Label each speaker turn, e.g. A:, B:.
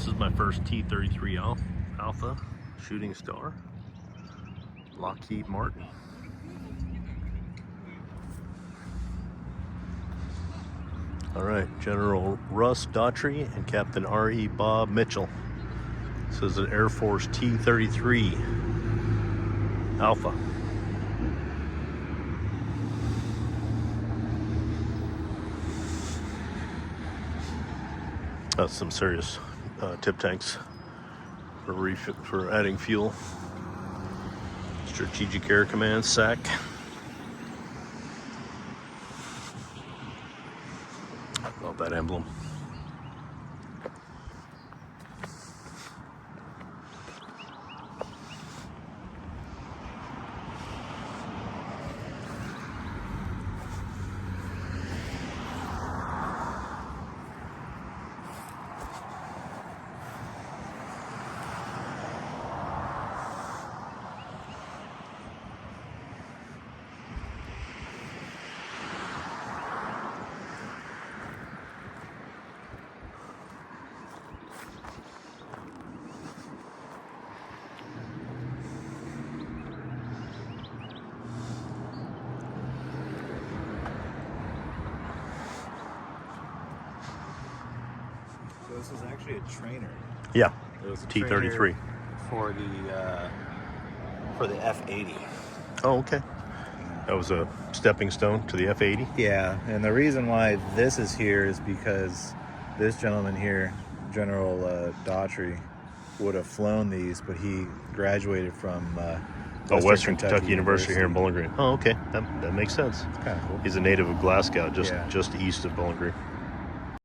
A: This is my first T-33 Alpha Shooting Star, Lockheed Martin. All right, General Russ Daughtry and Captain R.E. Bob Mitchell. This is an Air Force T-33 Alpha. That's some serious tip tanks for adding fuel. Strategic Air Command SAC. Love that emblem.
B: So this was actually a trainer.
A: Yeah,
B: It was a
A: T-33
B: trainer for the F-80.
A: Oh, okay. That was a stepping stone to the F-80.
B: Yeah, and the reason why this is here is because this gentleman here, General Daughtry, would have flown these, but he graduated from
A: Western Kentucky University here in Bowling Green. Oh, okay. That makes sense.
B: It's kind of cool.
A: He's a native of Glasgow, just east of Bowling Green.